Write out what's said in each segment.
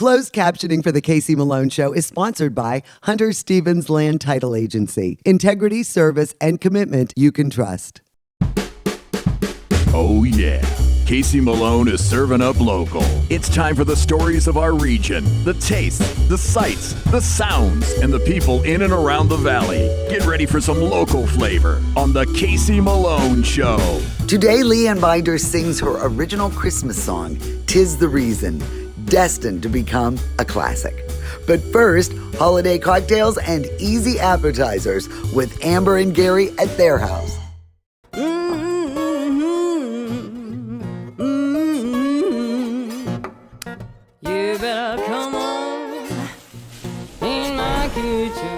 Closed captioning for The Casey Malone Show is sponsored by Hunter Stevens Land Title Agency. Integrity, service, and commitment you can trust. Oh yeah, Casey Malone is serving up local. It's time for the stories of our region, the tastes, the sights, the sounds, and the people in and around the valley. Get ready for some local flavor on The Casey Malone Show. Today, Leanne Binder sings her original Christmas song, "'Tis the Reason," destined to become a classic. But first, holiday cocktails and easy appetizers with Amber and Gary at their house. You better come on in my kitchen.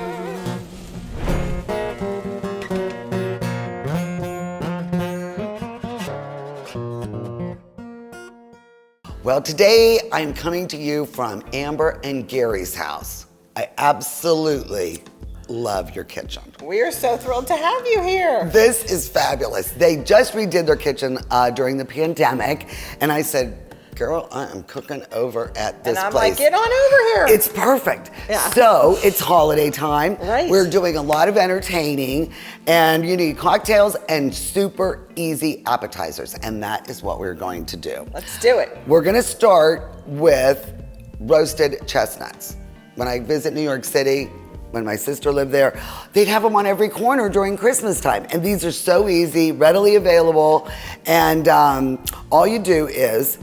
Well, today I'm coming to you from Amber and Gary's house. I absolutely love your kitchen. We are so thrilled to have you here. This is fabulous. They just redid their kitchen during the pandemic, and I said, girl, I am cooking over at this place. And I'm like, get on over here. It's perfect. Yeah. So it's holiday time. Right. We're doing a lot of entertaining, and you need cocktails and super easy appetizers, and that is what we're going to do. Let's do it. We're gonna start with roasted chestnuts. When I visit New York City, when my sister lived there, they'd have them on every corner during Christmas time. And these are so easy, readily available, and all you do is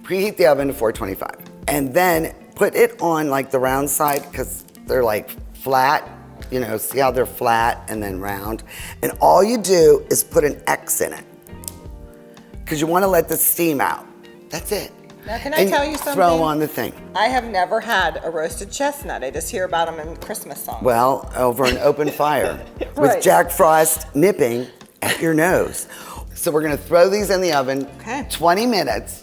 preheat the oven to 425, and then put it on like the round side, because they're like flat, you know, see how they're flat and then round? And all you do is put an X in it, because you want to let the steam out. That's it. Now, can I tell you something? Throw on the thing. I have never had a roasted chestnut. I just hear about them in Christmas songs. Well, over an open fire with Right. Jack Frost nipping at your nose. So we're gonna throw these in the oven, Okay. 20 minutes,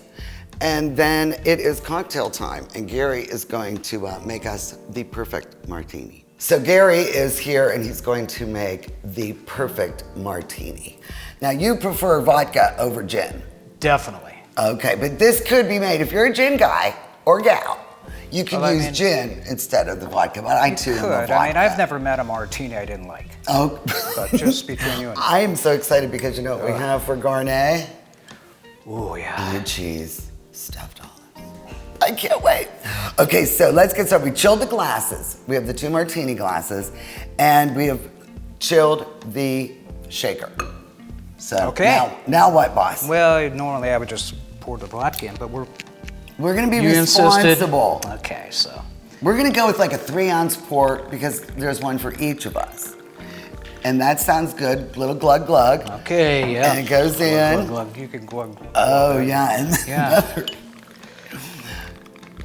and then it is cocktail time, and Gary is going to make us the perfect martini. So Gary is here, and he's going to make the perfect martini. Now, you prefer vodka over gin. Definitely. Okay, but this could be made, if you're a gin guy or gal, you can Well, I use mean- gin instead of the vodka, but I too am a Could. vodka. I mean, I've never met a martini I didn't like. Oh. But just between you and me. I am so excited because you know what we have for Garnet? Oh, yeah. Blue cheese, stuffed olives. I can't wait. Okay, so let's get started. We chilled the glasses. We have the 2 martini glasses, and we have chilled the shaker. So Okay. now what, boss? Well, normally I would just pour the vodka in, but We're gonna be you responsible. insisted. Okay, so. We're gonna go with like a 3-ounce pour because there's one for each of us. And that sounds good. Little glug glug. Okay, yeah. And it goes Glug, in. glug, glug. You can glug. Oh yeah, and Yeah.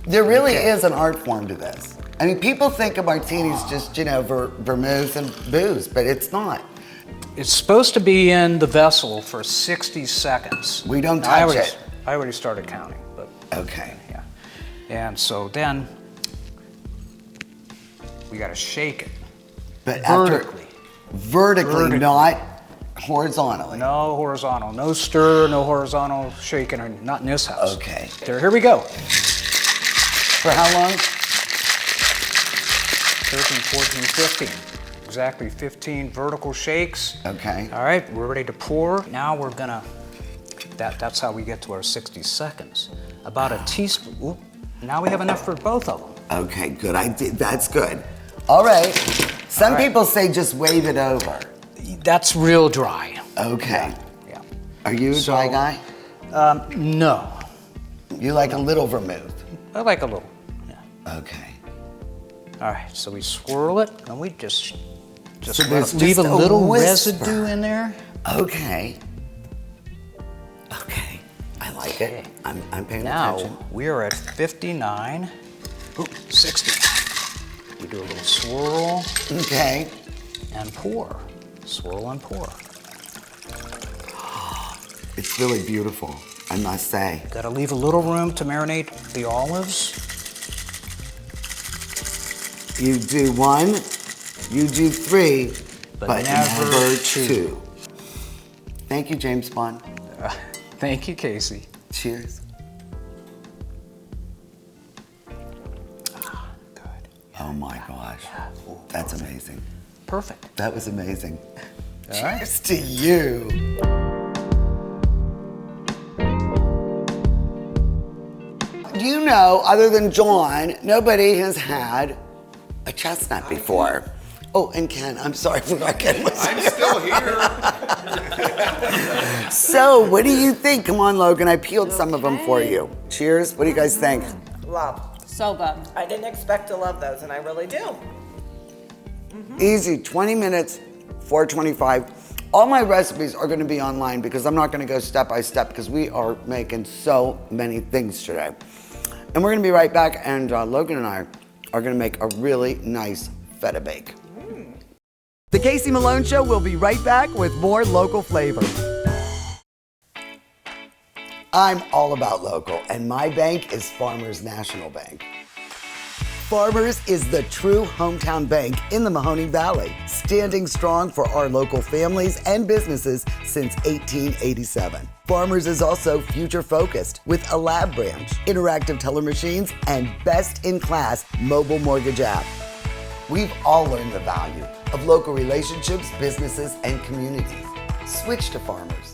there really is an art form to this. I mean, people think of martinis just, you know, vermouth and booze, but it's not. It's supposed to be in the vessel for 60 seconds. We don't Now, touch it. I already started counting, but Okay. yeah. And so then we got to shake it But after, vertically. vertically, not horizontally. No horizontal, no stir, no horizontal shaking, or not in this house. Okay. There, here we go. For how long? 13, 14, 15. Exactly 15 vertical shakes. Okay. All right, we're ready to pour. Now we're gonna, that's how we get to our 60 seconds. About a teaspoon. Oop, now we have enough for both of them. Okay, good. That's good. All right. Some All right. people say just wave it over. That's real dry. Okay. Yeah. Are you a dry guy? No, You like a little vermouth? I like a little. Yeah. Okay. All right, so we swirl it and we just So there's leave just a a little whisper. residue in there. Okay. Okay. I like it. I'm paying Now attention. we are at 59, 60. We do a little swirl Okay. and pour. Swirl and pour. It's really beautiful, I must say. Got to leave a little room to marinate the olives. You do 1, you do 3, But but never never two. 2. Thank you, James Bond. Thank you, Casey. Cheers. my gosh. That's amazing. Perfect. That was amazing. All right. Cheers to you. You know, other than John, nobody has had a chestnut before. Oh, and Ken, I'm sorry, I forgot Ken was I'm still here. So, what do you think? Come on, Logan, I peeled some of them for you. Cheers, what do you guys think? Love. So good. I didn't expect to love those, and I really do. Easy, 20 minutes, $4.25. All my recipes are gonna be online because I'm not gonna go step by step because we are making so many things today. And we're gonna be right back, and Logan and I are gonna make a really nice feta bake. The Casey Malone Show will be right back with more local flavor. I'm all about local, and my bank is Farmers National Bank. Farmers is the true hometown bank in the Mahoning Valley, standing strong for our local families and businesses since 1887. Farmers is also future-focused with a lab branch, interactive teller machines, and best-in-class mobile mortgage app. We've all learned the value of local relationships, businesses, and communities. Switch to Farmers.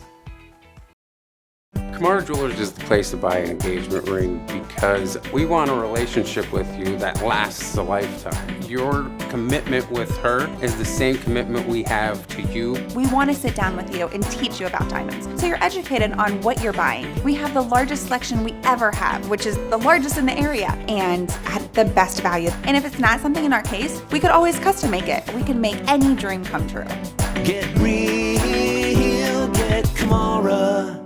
Kamara Jewelers is the place to buy an engagement ring because we want a relationship with you that lasts a lifetime. Your commitment with her is the same commitment we have to you. We want to sit down with you and teach you about diamonds so you're educated on what you're buying. We have the largest selection we ever have, which is the largest in the area, and at the best value. And if it's not something in our case, we could always custom make it. We can make any dream come true. Get real, get Kamara.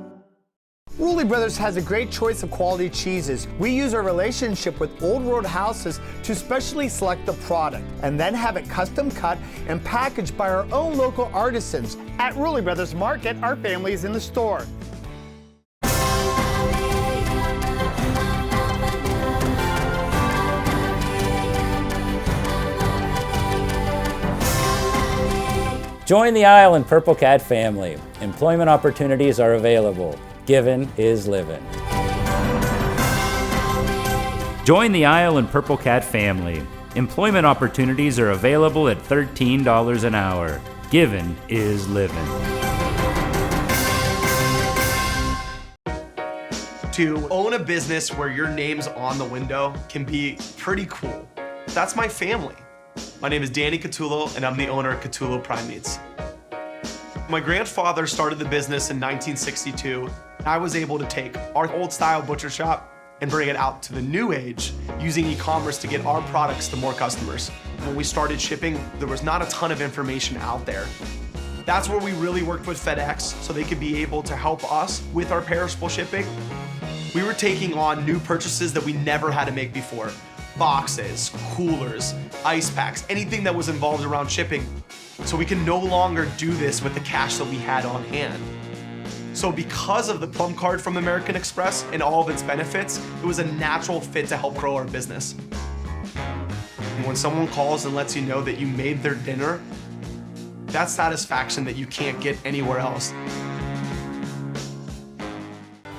Rulli Brothers has a great choice of quality cheeses. We use our relationship with Old World Houses to specially select the product and then have it custom cut and packaged by our own local artisans. At Rulli Brothers Market, our family is in the store. Join the Isle and Purple Cat family. Employment opportunities are available. Given is living. Join the Isle and Purple Cat family. Employment opportunities are available at $13 an hour. Given is living. To own a business where your name's on the window can be pretty cool. That's my family. My name is Danny Catullo, and I'm the owner of Catullo Prime Meats. My grandfather started the business in 1962. I was able to take our old style butcher shop and bring it out to the new age using e-commerce to get our products to more customers. When we started shipping, there was not a ton of information out there. That's where we really worked with FedEx so they could be able to help us with our perishable shipping. We were taking on new purchases that we never had to make before. Boxes, coolers, ice packs, anything that was involved around shipping. So we can no longer do this with the cash that we had on hand. So because of the Plum Card from American Express and all of its benefits, it was a natural fit to help grow our business. And when someone calls and lets you know that you made their dinner, that's satisfaction that you can't get anywhere else.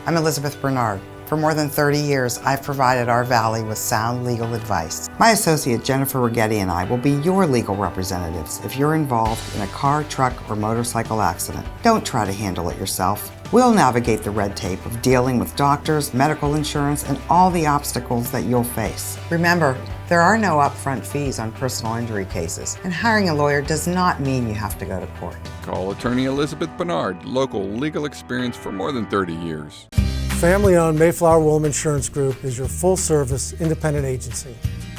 I'm Elizabeth Bernard. For more than 30 years, I've provided our Valley with sound legal advice. My associate Jennifer Rigetti and I will be your legal representatives if you're involved in a car, truck, or motorcycle accident. Don't try to handle it yourself. We'll navigate the red tape of dealing with doctors, medical insurance, and all the obstacles that you'll face. Remember, there are no upfront fees on personal injury cases, and hiring a lawyer does not mean you have to go to court. Call attorney Elizabeth Bernard, local legal experience for more than 30 years. Family-owned Mayflower Woolham Insurance Group is your full-service independent agency.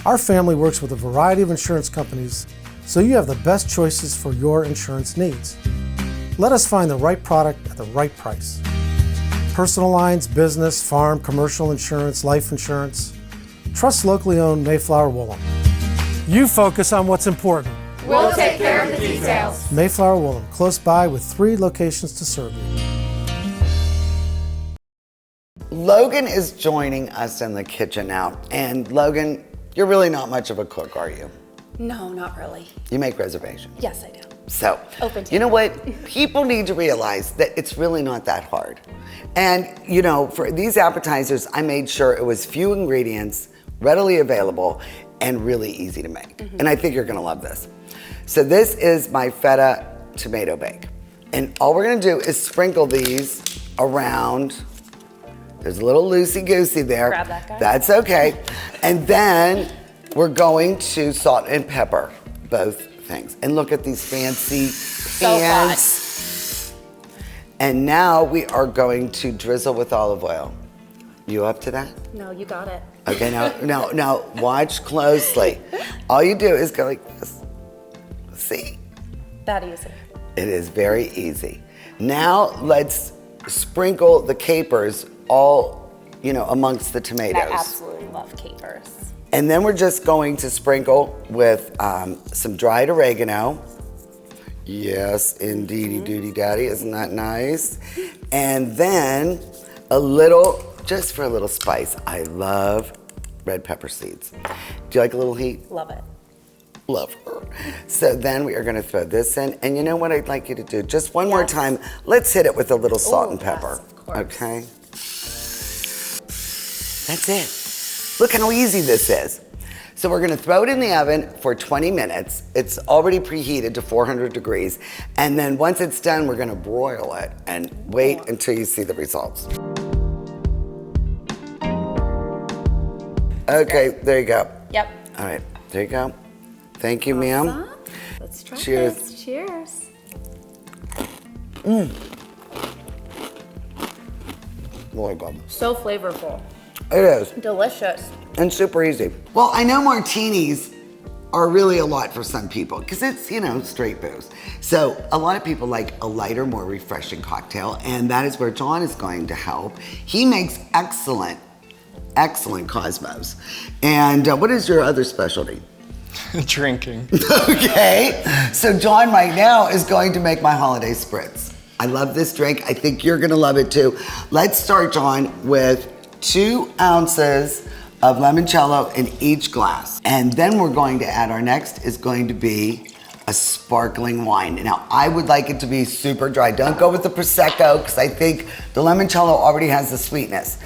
Our family works with a variety of insurance companies, so you have the best choices for your insurance needs. Let us find the right product at the right price. Personal lines, business, farm, commercial insurance, life insurance. Trust locally owned Mayflower Woolham. You focus on what's important. We'll take care of the details. Mayflower Woolham, close by with 3 locations to serve you. Logan is joining us in the kitchen now. And Logan, you're really not much of a cook, are you? No, not really. You make reservations. Yes, I do. So, Open to you know what? People need to realize that it's really not that hard. And, you know, for these appetizers, I made sure it was few ingredients, readily available, and really easy to make. And I think you're gonna love this. So this is my feta tomato bake. And all we're gonna do is sprinkle these around. There's a little loosey-goosey there. Grab that guy. That's okay. And then we're going to salt and pepper both things. And look at these fancy pans. And now we are going to drizzle with olive oil. You up to that? No, you got it. Okay, now watch closely. All you do is go like this. See? That easy. It is very easy. Now let's sprinkle the capers all, amongst the tomatoes. I absolutely love capers. And then we're just going to sprinkle with some dried oregano. Yes, indeedy doody daddy, isn't that nice? And then a little, just for a little spice, I love red pepper seeds. Do you like a little heat? Love it. Love her. So then we are gonna throw this in, and you know what I'd like you to do? Just one more time, let's hit it with a little salt and pepper. Yes, of course. Okay? That's it. Look how easy this is. So we're gonna throw it in the oven for 20 minutes. It's already preheated to 400 degrees. And then once it's done, we're gonna broil it and wait until you see the results. Okay, there you go. Yep. All right, there you go. Thank you, ma'am. Let's try Cheers. this. Cheers. Oh my God. So flavorful. It is. Delicious. And super easy. Well, I know martinis are really a lot for some people because it's, straight booze. So a lot of people like a lighter, more refreshing cocktail, and that is where John is going to help. He makes excellent Cosmos. And what is your other specialty? Drinking. Okay, so John right now is going to make my holiday spritz. I love this drink. I think you're gonna love it too. Let's start, John, with 2 ounces of limoncello in each glass. And then we're going to add, our next is going to be a sparkling wine. Now, I would like it to be super dry. Don't go with the Prosecco, because I think the limoncello already has the sweetness.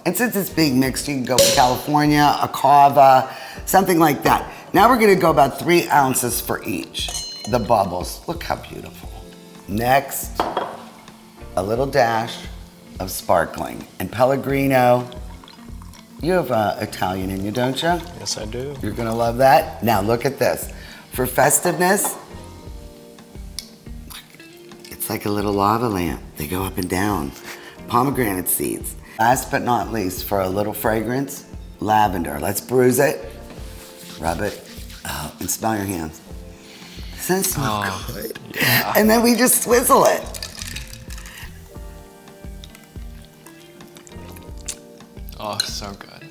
And since it's being mixed, you can go with California, a Cava, something like that. Now we're gonna go about 3 ounces for each. The bubbles, look how beautiful. Next, a little dash of sparkling. And Pellegrino, you have Italian in you, don't you? Yes, I do. You're gonna love that. Now look at this. For festiveness, it's like a little lava lamp. They go up and down. Pomegranate seeds. Last but not least, for a little fragrance, lavender. Let's bruise it, rub it, and smell your hands. Doesn't it smell good? Yeah. And then we just swizzle it. Oh, so good.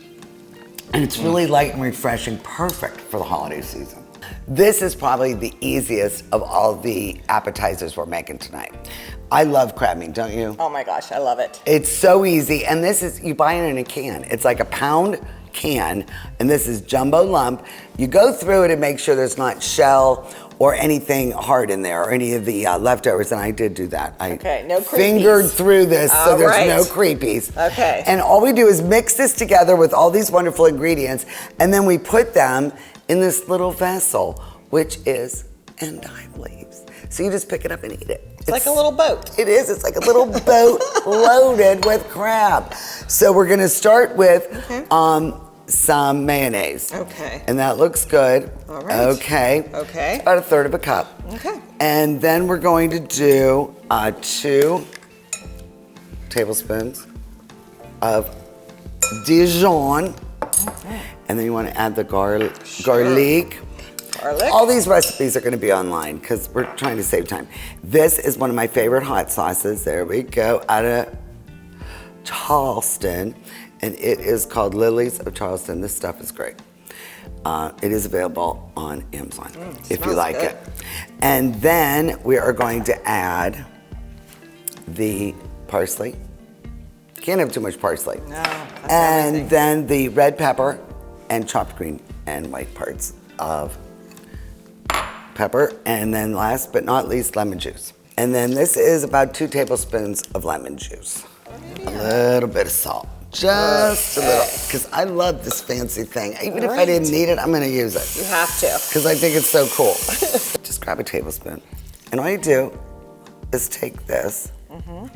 And it's really light and refreshing, perfect for the holiday season. This is probably the easiest of all the appetizers we're making tonight. I love crab meat, don't you? Oh my gosh, I love it. It's so easy, and this is, you buy it in a can. It's like a pound can, and this is jumbo lump. You go through it and make sure there's not shell or anything hard in there, or any of the leftovers, and I did do that. Okay, no creepies. Fingered through this, so All there's right. no creepies. Okay. And all we do is mix this together with all these wonderful ingredients, and then we put them in this little vessel, which is endive leaves. So you just pick it up and eat it. It's like a little boat. It is. It's like a little boat loaded with crab. So we're gonna start with some mayonnaise. Okay. And that looks good. All right. Okay. Okay. It's about 1/3 cup. Okay. And then we're going to do 2 tablespoons of Dijon. Okay. And then you want to add the garlic. Garlic. All these recipes are going to be online because we're trying to save time. This is one of my favorite hot sauces. There we go, out of Charleston. And it is called Lilies of Charleston. This stuff is great. It is available on Amazon if you like it. And then we are going to add the parsley. Can't have too much parsley. No. And then the red pepper and chopped green and white parts of pepper. And then last but not least, lemon juice. And then this is about 2 tablespoons of lemon juice. A little bit of salt. Just a little, because I love this fancy thing. Even if I didn't need it, I'm gonna use it. You have to. Because I think it's so cool. Just grab a tablespoon. And all you do is take this. Now,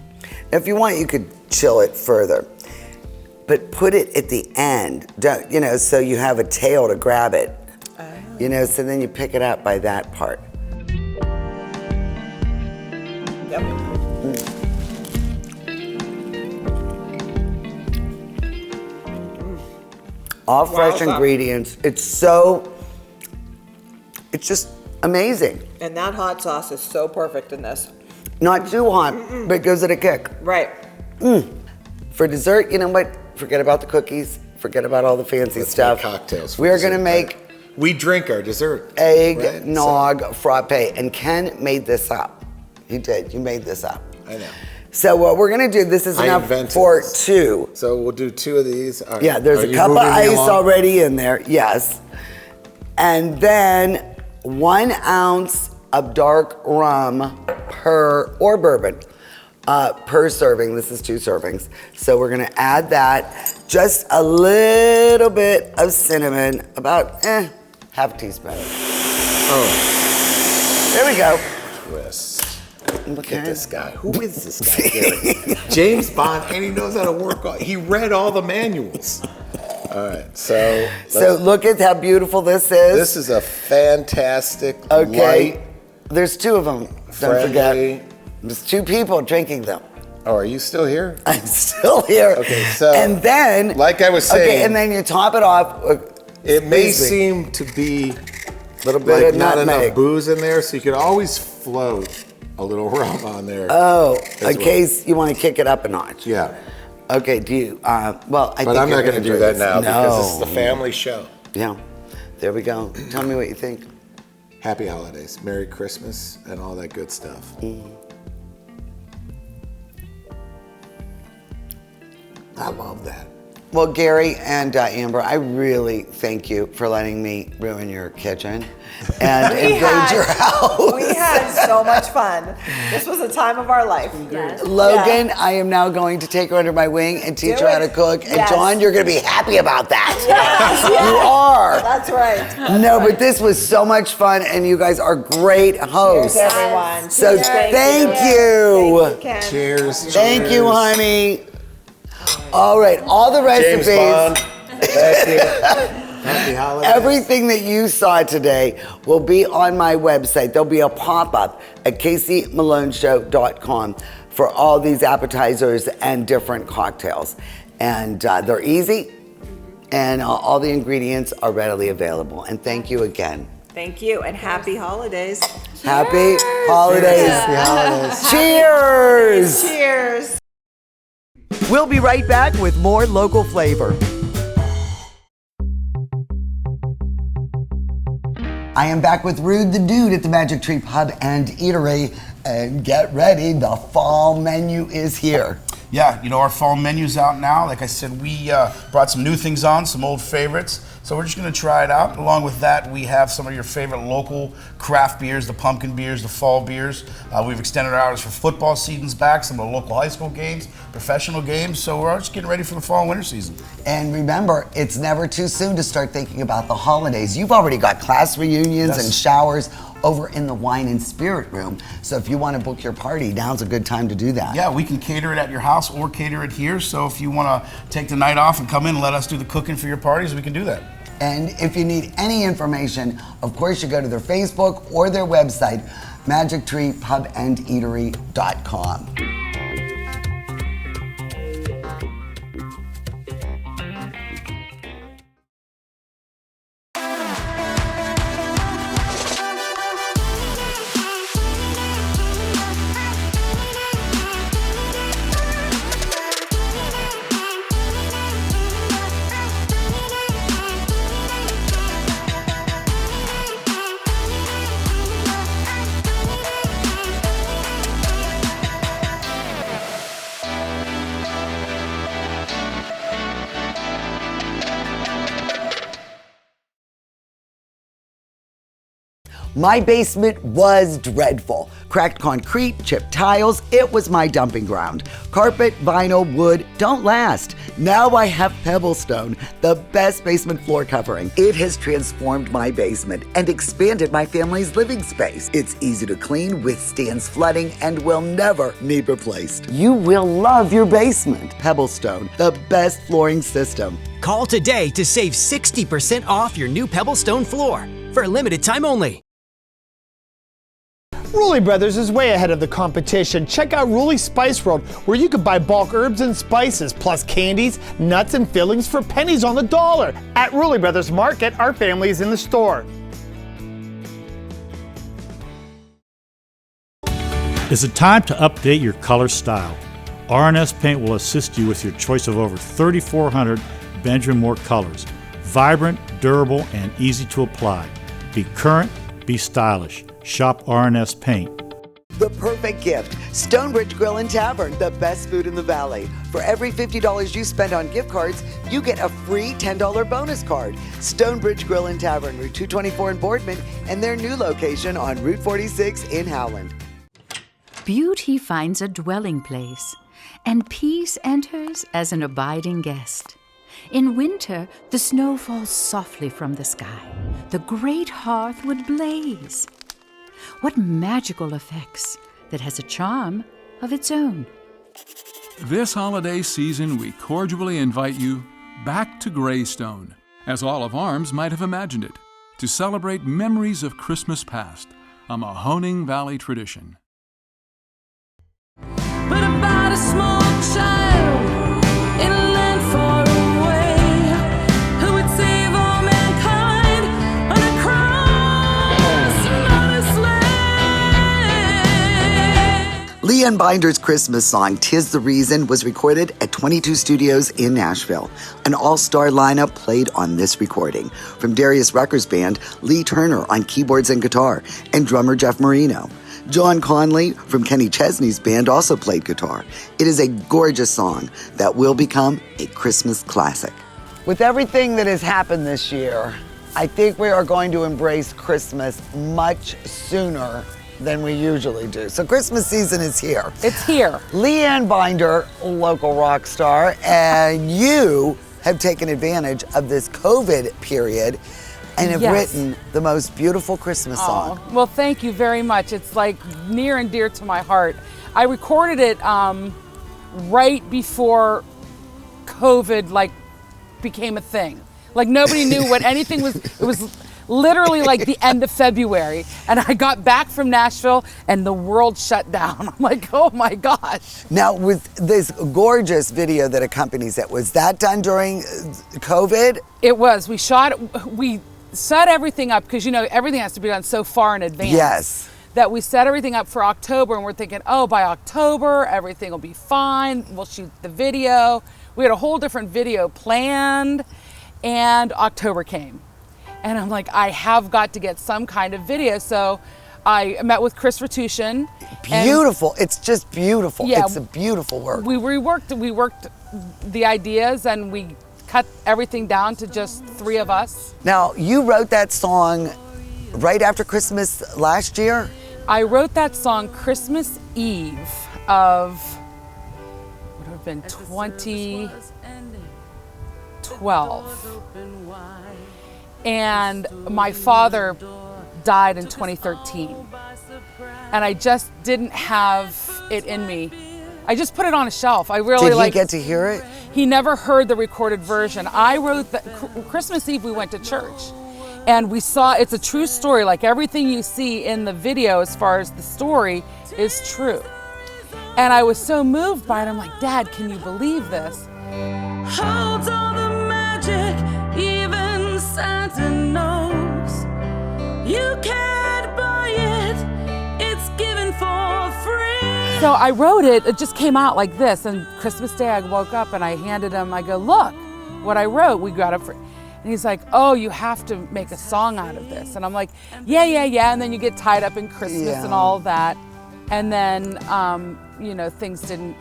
if you want, you could chill it further. But put it at the end, don't, you know, so you have a tail to grab it. You know, so then you pick it up by that part. Yep. All fresh ingredients. It's just amazing. And that hot sauce is so perfect in this. Not too hot, but gives it a kick. Right. For dessert, you know what? Forget about the cookies. Forget about all the fancy stuff. Cocktails. We're gonna make We drink our dessert. eggnog frappe, and Ken made this up. He did. You made this up. I know. So what we're gonna do? This is I enough invented for this. 2. So we'll do 2 of these. All right. Yeah, there's Are a you cup of moving me ice along? already in there. Yes, and then 1 ounce of dark rum or bourbon per serving. This is 2 servings. So we're gonna add that. Just a little bit of cinnamon, about half a teaspoon. Oh. There we go. Twist. Look Okay. at this guy. Who is this guy, Gary? James Bond, and he knows how to work on. He read all the manuals. All right, so Look at how beautiful this is. this is a fantastic Okay, light, there's 2 of them. Don't forget, friendly. there's 2 people drinking them. Oh, are you still here? I'm still here. Okay, so and then, like I was saying, okay, and then you top it off. it may squeeze me. seem to be a little bit like of not nutmeg. enough booze in there, so you could always float a little rum on there. Oh, as in case you want to kick it up a notch. Yeah. Okay, do you? Well, I think But I'm you're not going to do enjoy that this. now because this is the No. family show. Yeah, there we go. Tell me what you think. Happy holidays, Merry Christmas, and all that good stuff. I love that. Well, Gary and Amber, I really thank you for letting me ruin your kitchen and invade your house. We had so much fun. This was a time of our life. Logan, I am now going to take her under my wing and teach Do her how it. to cook. And Yes. John, you're going to be happy about that. Yes, You are. That's right. No, but this was so much fun, and you guys are great hosts. Cheers, everyone. So Cheers. thank Thank you. you, Ken. Cheers. Thank you, honey. All right, all the James recipes. Bond, thank you. Happy holidays. Everything that you saw today will be on my website. There'll be a pop-up at caseymalonshow.com for all these appetizers and different cocktails. And they're easy, and all the ingredients are readily available. And thank you again. Thank you, and happy holidays. Happy holidays. Happy holidays. Cheers. Cheers. We'll be right back with more local flavor. I am back with Rude the Dude at the Magic Tree Pub and Eatery. And get ready, the fall menu is here. Yeah, you know, our fall menu's out now. Like I said, we brought some new things on, some old favorites. So we're just gonna try it out. Along with that, we have some of your favorite local craft beers, the pumpkin beers, the fall beers. We've extended our hours for football seasons back, some of the local high school games, professional games. So we're just getting ready for the fall and winter season. And remember, it's never too soon to start thinking about the holidays. You've already got class reunions and showers over in the Wine and Spirit Room. So if you want to book your party, now's a good time to do that. Yeah, we can cater it at your house or cater it here. So if you want to take the night off and come in and let us do the cooking for your parties, we can do that. And if you need any information, of course, you go to their Facebook or their website, magictreepubandeatery.com. My basement was dreadful. Cracked concrete, chipped tiles, it was my dumping ground. Carpet, vinyl, wood don't last. Now I have Pebblestone, the best basement floor covering. It has transformed my basement and expanded my family's living space. It's easy to clean, withstands flooding, and will never need replaced. You will love your basement. Pebblestone, the best flooring system. Call today to save 60% off your new Pebblestone floor for a limited time only. Rulli Brothers is way ahead of the competition. Check out Rulli Spice World, where you can buy bulk herbs and spices, plus candies, nuts, and fillings for pennies on the dollar. At Rulli Brothers Market, our family is in the store. Is it time to update your color style? R&S Paint will assist you with your choice of over 3,400 Benjamin Moore colors. Vibrant, durable, and easy to apply. Be current, be stylish. Shop R&S Paint. The perfect gift. Stonebridge Grill and Tavern, the best food in the Valley. For every $50 you spend on gift cards, you get a free $10 bonus card. Stonebridge Grill and Tavern, Route 224 in Boardman, and their new location on Route 46 in Howland. Beauty finds a dwelling place, and peace enters as an abiding guest. In winter, the snow falls softly from the sky. The great hearth would blaze. What magical effects that has a charm of its own. This holiday season, we cordially invite you back to Greystone, as Olive Arms might have imagined it, to celebrate memories of Christmas past, a Mahoning Valley tradition. What about a small child in a land far away who would save all mankind on a cross, not a slave? Leanne Binder's Christmas song, "'Tis the Reason," was recorded at 22 Studios in Nashville. An all-star lineup played on this recording. From Darius Rucker's band, Lee Turner on keyboards and guitar, and drummer Jeff Marino. John Conley from Kenny Chesney's band also played guitar. It is a gorgeous song that will become a Christmas classic. With everything that has happened this year, I think we are going to embrace Christmas much sooner than we usually do. So Christmas season is here. It's here. Leanne Binder, local rock star, and you have taken advantage of this COVID period and have written the most beautiful Christmas song. Well, thank you very much. It's like near and dear to my heart. I recorded it right before COVID became a thing. Like nobody knew what anything was. It was literally like the end of February, and I got back from Nashville and the world shut down. I'm like, oh my gosh. Now, with this gorgeous video that accompanies it, was that done during COVID? It was. We set everything up because, everything has to be done so far in advance. Yes. That we set everything up for October, and we're thinking, oh, by October, everything will be fine. We'll shoot the video. We had a whole different video planned, and October came. And I'm like, I have got to get some kind of video. So I met with Chris Ratushin. Beautiful. It's just beautiful. Yeah, it's a beautiful work. We worked the ideas, and we cut everything down to just three of us. Now, you wrote that song right after Christmas last year? I wrote that song Christmas Eve of, what would have been 2012. And my father died in 2013. And I just didn't have it in me. I just put it on a shelf. I really Did he get to hear it? He never heard the recorded version. I wrote that Christmas Eve we went to church and we saw, it's a true story. Like everything you see in the video as far as the story is true. And I was so moved by it. I'm like, Dad, can you believe this? Holds all the magic, even Santa knows. You can't buy it, it's given for free. So I wrote it, it just came out like this, and Christmas Day I woke up and I handed him, I go, look what I wrote, we got it for, and he's like, oh, you have to make a song out of this. And I'm like, yeah, and then you get tied up in Christmas and all of that. And then, things didn't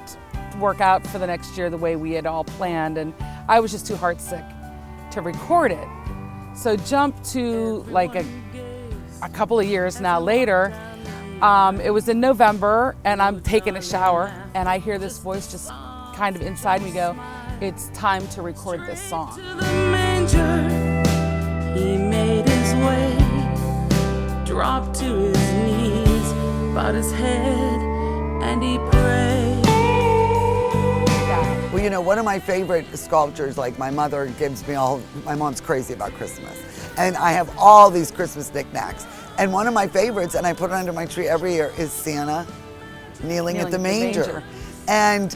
work out for the next year the way we had all planned, and I was just too heartsick to record it. So jump to like a couple of years now later, it was in November, and I'm taking a shower, and I hear this voice just kind of inside me go, it's time to record this song. He made his way, dropped to his knees, bowed his head, and he prayed. Well, you know, one of my favorite sculptures, like my mother gives me my mom's crazy about Christmas. And I have all these Christmas knickknacks. And one of my favorites, and I put it under my tree every year, is Santa kneeling at the manger. And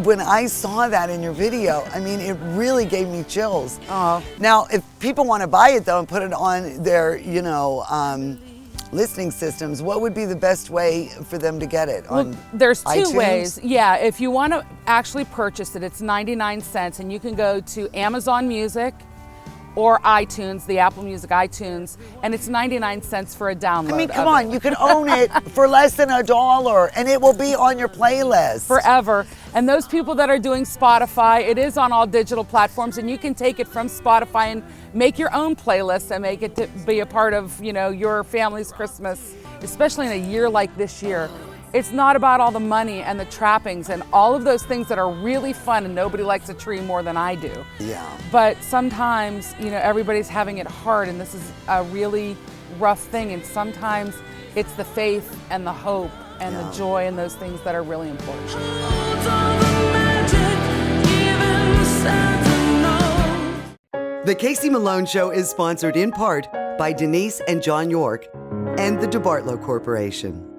when I saw that in your video, I mean, it really gave me chills. Now, if people want to buy it though and put it on their, you know, listening systems, what would be the best way for them to get it? Well, there's two iTunes? ways. Yeah, if you want to actually purchase it, it's 99 cents, and you can go to Amazon Music or iTunes, the Apple Music iTunes, and it's 99 cents for a download. I mean, come on, you can own it for less than $1, and it will be on your playlist forever. And those people that are doing Spotify, it is on all digital platforms, and you can take it from Spotify and make your own playlist and make it to be a part of, you know, your family's Christmas, especially in a year like this year. It's not about all the money and the trappings and all of those things that are really fun, and nobody likes a tree more than I do. Yeah. But sometimes, you know, everybody's having it hard, and this is a really rough thing, and sometimes it's the faith and the hope and the joy and those things that are really important. The Casey Malone Show is sponsored in part by Denise and John York and the DeBartolo Corporation.